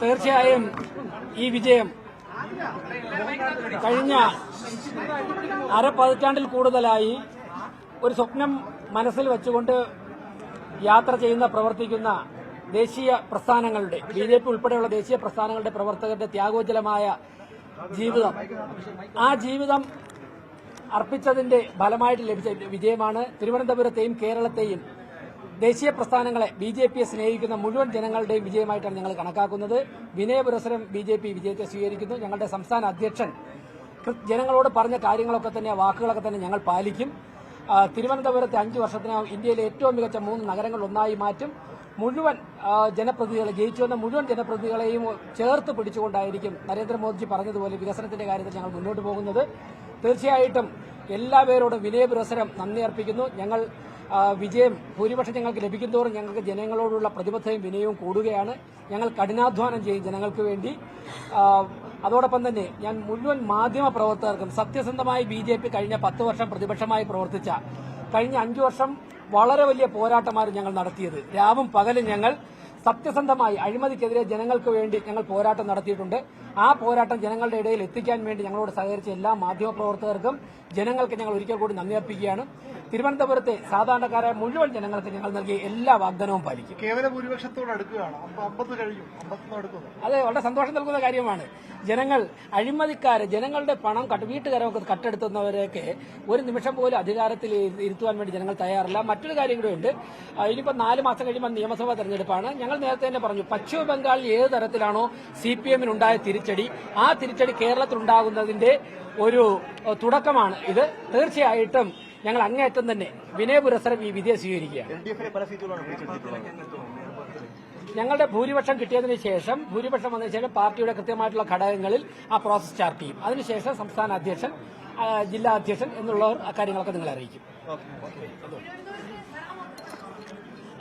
തീർച്ചയായും ഈ വിജയം കഴിഞ്ഞ അരപ്പതിറ്റാണ്ടിൽ കൂടുതലായി ഒരു സ്വപ്നം മനസ്സിൽ വെച്ചുകൊണ്ട് യാത്ര ചെയ്യുന്ന പ്രവർത്തിക്കുന്ന ദേശീയ പ്രസ്ഥാനങ്ങളുടെ ബിജെപി ഉൾപ്പെടെയുള്ള ദേശീയ പ്രസ്ഥാനങ്ങളുടെ പ്രവർത്തകരുടെ ത്യാഗോജ്ജലമായ ജീവിതം, ആ ജീവിതം അർപ്പിച്ചതിന്റെ ഫലമായിട്ട് ലഭിച്ച വിജയമാണ്. തിരുവനന്തപുരത്തെയും കേരളത്തെയും ദേശീയ പ്രസ്ഥാനങ്ങളെ ബിജെപിയെ സ്നേഹിക്കുന്ന മുഴുവൻ ജനങ്ങളുടെയും വിജയമായിട്ടാണ് ഞങ്ങൾ കണക്കാക്കുന്നത്. വിനയപുരസരം ബിജെപി വിജയത്തെ സ്വീകരിക്കുന്നു. ഞങ്ങളുടെ സംസ്ഥാന അധ്യക്ഷൻ ജനങ്ങളോട് പറഞ്ഞ കാര്യങ്ങളൊക്കെ തന്നെ, വാക്കുകളൊക്കെ തന്നെ ഞങ്ങൾ പാലിക്കും. തിരുവനന്തപുരത്തെ 5 വർഷത്തിനകം ഇന്ത്യയിലെ ഏറ്റവും മികച്ച 3 നഗരങ്ങൾ ഒന്നായി മാറ്റും. മുഴുവൻ ജനപ്രതിനിധികളെ, ജയിച്ചു വന്ന മുഴുവൻ ജനപ്രതിനിധികളെയും ചേർത്ത് പിടിച്ചുകൊണ്ടായിരിക്കും നരേന്ദ്രമോദിജി പറഞ്ഞതുപോലെ വികസനത്തിന്റെ കാര്യത്തിൽ ഞങ്ങൾ മുന്നോട്ട് പോകുന്നത്. തീർച്ചയായിട്ടും എല്ലാവരോടും വിനയപുരസരം നന്ദി അർപ്പിക്കുന്നു. ഞങ്ങൾ വിജയം ഭൂരിപക്ഷം ഞങ്ങൾക്ക് ലഭിക്കുന്തോറും ഞങ്ങൾക്ക് ജനങ്ങളോടുള്ള പ്രതിബദ്ധതയും വിനയവും കൂടുകയാണ്. ഞങ്ങൾ കഠിനാധ്വാനം ചെയ്യും ജനങ്ങൾക്ക് വേണ്ടി. അതോടൊപ്പം തന്നെ ഞാൻ മുഴുവൻ മാധ്യമ പ്രവർത്തകർക്കും, സത്യസന്ധമായി ബിജെപി കഴിഞ്ഞ 10 വർഷം പ്രതിപക്ഷമായി പ്രവർത്തിച്ച, കഴിഞ്ഞ 5 വർഷം വളരെ വലിയ പോരാട്ടമാണ് ഞങ്ങൾ നടത്തിയത്. രാവും പകലും ഞങ്ങൾ സത്യസന്ധമായി അഴിമതിക്കെതിരെ ജനങ്ങൾക്ക് വേണ്ടി ഞങ്ങൾ പോരാട്ടം നടത്തിയിട്ടുണ്ട്. ആ പോരാട്ടം ജനങ്ങളുടെ ഇടയിൽ എത്തിക്കാൻ വേണ്ടി ഞങ്ങളോട് സഹകരിച്ച എല്ലാ മാധ്യമപ്രവർത്തകർക്കും ജനങ്ങൾക്ക് ഞങ്ങൾ ഒരിക്കൽ കൂടി നന്ദി അർപ്പിക്കുകയാണ്. തിരുവനന്തപുരത്തെ സാധാരണക്കാരായ മുഴുവൻ ജനങ്ങൾക്ക് ഞങ്ങൾ നൽകിയ എല്ലാ വാഗ്ദാനവും പാലിക്കും. കേവല ഭൂരിപക്ഷത്തോട് അടുക്കുകയാണ്. 50 കഴിഞ്ഞു, 50 അടുക്കുന്നു. അതെ, വളരെ സന്തോഷം നൽകുന്ന കാര്യമാണ്. ജനങ്ങൾ അഴിമതിക്കാരെ, ജനങ്ങളുടെ പണം വീട്ടുകാരൊക്കെ കട്ടെടുത്തുന്നവരെയൊക്കെ ഒരു നിമിഷം പോലും അധികാരത്തിൽ ഇരുത്തുവാൻ വേണ്ടി ജനങ്ങൾ തയ്യാറില്ല. മറ്റൊരു കാര്യം കൂടെ ഉണ്ട്. ഇനിയിപ്പോൾ 4 മാസം കഴിയുമ്പോൾ നിയമസഭാ തെരഞ്ഞെടുപ്പാണ്. ഞങ്ങൾ നേരത്തെ തന്നെ പറഞ്ഞു, പശ്ചിമ ബംഗാളിൽ ഏത് തരത്തിലാണോ CPM-നുണ്ടായ തിരിച്ചടി, ആ തിരിച്ചടി കേരളത്തിലുണ്ടാകുന്നതിന്റെ ഒരു തുടക്കമാണ് ഇത്. തീർച്ചയായിട്ടും ഞങ്ങൾ അങ്ങേയറ്റം തന്നെ വിനയപുരസരം ഈ വിധിയെ സ്വീകരിക്കുകയാണ്. ഞങ്ങളുടെ ഭൂരിപക്ഷം കിട്ടിയതിനു ശേഷം, ഭൂരിപക്ഷം വന്നതിന് ശേഷം പാർട്ടിയുടെ കൃത്യമായിട്ടുള്ള ഘടകങ്ങളിൽ ആ പ്രോസസ് സ്റ്റാർട്ട് ചെയ്യും. അതിനുശേഷം സംസ്ഥാന അധ്യക്ഷൻ, ജില്ലാ അധ്യക്ഷൻ എന്നുള്ളവർ അക്കാര്യങ്ങളൊക്കെ നിങ്ങളെ അറിയിക്കും.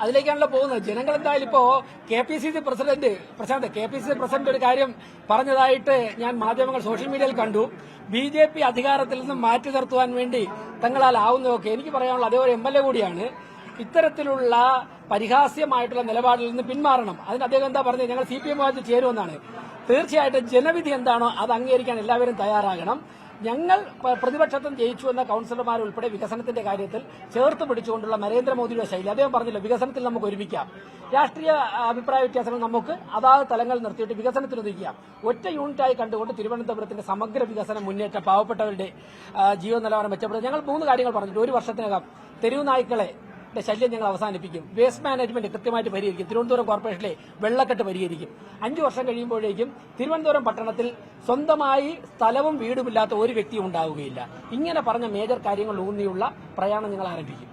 അതിലേക്കാണല്ലോ പോകുന്നത്. ജനങ്ങൾ എന്തായാലും ഇപ്പോ KPCC പ്രസിഡന്റ് ഒരു കാര്യം പറഞ്ഞതായിട്ട് ഞാൻ മാധ്യമങ്ങൾ, സോഷ്യൽ മീഡിയയിൽ കണ്ടു. BJP അധികാരത്തിൽ നിന്നും മാറ്റി നിർത്തുവാൻ വേണ്ടി തങ്ങളാൽ ആവുന്നതൊക്കെ. എനിക്ക് പറയാനുള്ള അതേ ഒരു MLA കൂടിയാണ്. ഇത്തരത്തിലുള്ള പരിഹാസ്യമായിട്ടുള്ള നിലപാടിൽ നിന്ന് പിന്മാറണം. അതിന് അദ്ദേഹം എന്താ പറഞ്ഞത്? ഞങ്ങൾ CPM-മായി ചേരുമെന്നാണ്. തീർച്ചയായിട്ടും ജനവിധി എന്താണോ അത് അംഗീകരിക്കാൻ എല്ലാവരും തയ്യാറാകണം. ഞങ്ങൾ പ്രതിപക്ഷത്തും ജയിച്ചു വന്ന കൌൺസിലർമാരുൾപ്പെടെ വികസനത്തിന്റെ കാര്യത്തിൽ ചേർത്ത് പിടിച്ചുകൊണ്ടുള്ള നരേന്ദ്രമോദിയുടെ ശൈലി. അദ്ദേഹം പറഞ്ഞില്ല, വികസനത്തിൽ നമുക്ക് ഒരുമിക്കാം, രാഷ്ട്രീയ അഭിപ്രായ വ്യത്യാസങ്ങൾ നമുക്ക് അതാത് തലങ്ങൾ നിർത്തിയിട്ട് വികസനത്തിൽ ഒതുക്കാം. ഒറ്റ യൂണിറ്റായി കണ്ടുകൊണ്ട് തിരുവനന്തപുരത്തിന്റെ സമഗ്ര വികസനം, മുന്നേറ്റം, പാവപ്പെട്ടവരുടെ ജീവന നിലവാരം മെച്ചപ്പെടുത്തുക. ഞങ്ങൾ 3 കാര്യങ്ങൾ പറഞ്ഞിട്ട്, 1 വർഷത്തിനകം തെരുവ് നായ്ക്കളെ ശല്യം ഞങ്ങൾ അവസാനിപ്പിക്കും, വേസ്റ്റ് മാനേജ്മെന്റ് കൃത്യമായിട്ട് പരിഹരിക്കും, തിരുവനന്തപുരം കോർപ്പറേഷനിലെ വെള്ളക്കെട്ട് പരിഹരിക്കും. 5 വർഷം കഴിയുമ്പോഴേക്കും തിരുവനന്തപുരം പട്ടണത്തിൽ സ്വന്തമായി സ്ഥലവും വീടുമില്ലാത്ത ഒരു വ്യക്തിയും ഉണ്ടാവുകയില്ല. ഇങ്ങനെ പറഞ്ഞ മേജർ കാര്യങ്ങൾ ഊന്നിയുള്ള പ്രയാണം ഞങ്ങൾ ആരംഭിക്കും.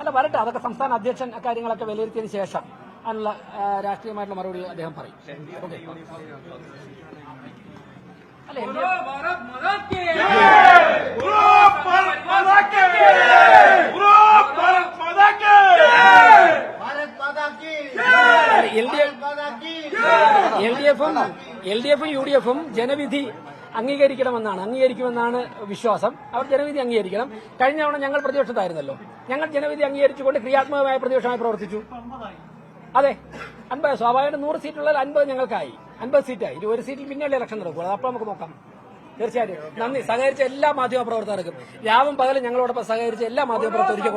അല്ല, വരട്ടെ, അതൊക്കെ സംസ്ഥാന അധ്യക്ഷൻ അക്കാര്യങ്ങളൊക്കെ വിലയിരുത്തിയതിനു ശേഷം അതിനുള്ള രാഷ്ട്രീയമായിട്ടുള്ള മറുപടി അദ്ദേഹം പറയും. അല്ല, LDF-ഉം UDF-ഉം ജനവിധി അംഗീകരിക്കുമെന്നാണ് വിശ്വാസം. അവർ ജനവിധി അംഗീകരിക്കണം. കഴിഞ്ഞ തവണ ഞങ്ങൾ പ്രതിപക്ഷത്തായിരുന്നല്ലോ. ഞങ്ങൾ ജനവിധി അംഗീകരിച്ചുകൊണ്ട് ക്രിയാത്മകമായ പ്രതിപക്ഷമായി പ്രവർത്തിച്ചു. അതെ, 50 സ്വാഭാവികമായിട്ട് 100 സീറ്റുള്ള 50 ഞങ്ങൾക്കായി, 50 സീറ്റായി. 1 സീറ്റിൽ പിന്നെയുള്ള ഇലക്ഷൻ നടക്കുക. അപ്പോൾ നമുക്ക് നോക്കാം. തീർച്ചയായിട്ടും നന്ദി. സഹകരിച്ച എല്ലാ മാധ്യമപ്രവർത്തകർക്കും, രാവും പകലും ഞങ്ങളോടൊപ്പം സഹകരിച്ച എല്ലാ മാധ്യമപ്രവർത്തകർക്കും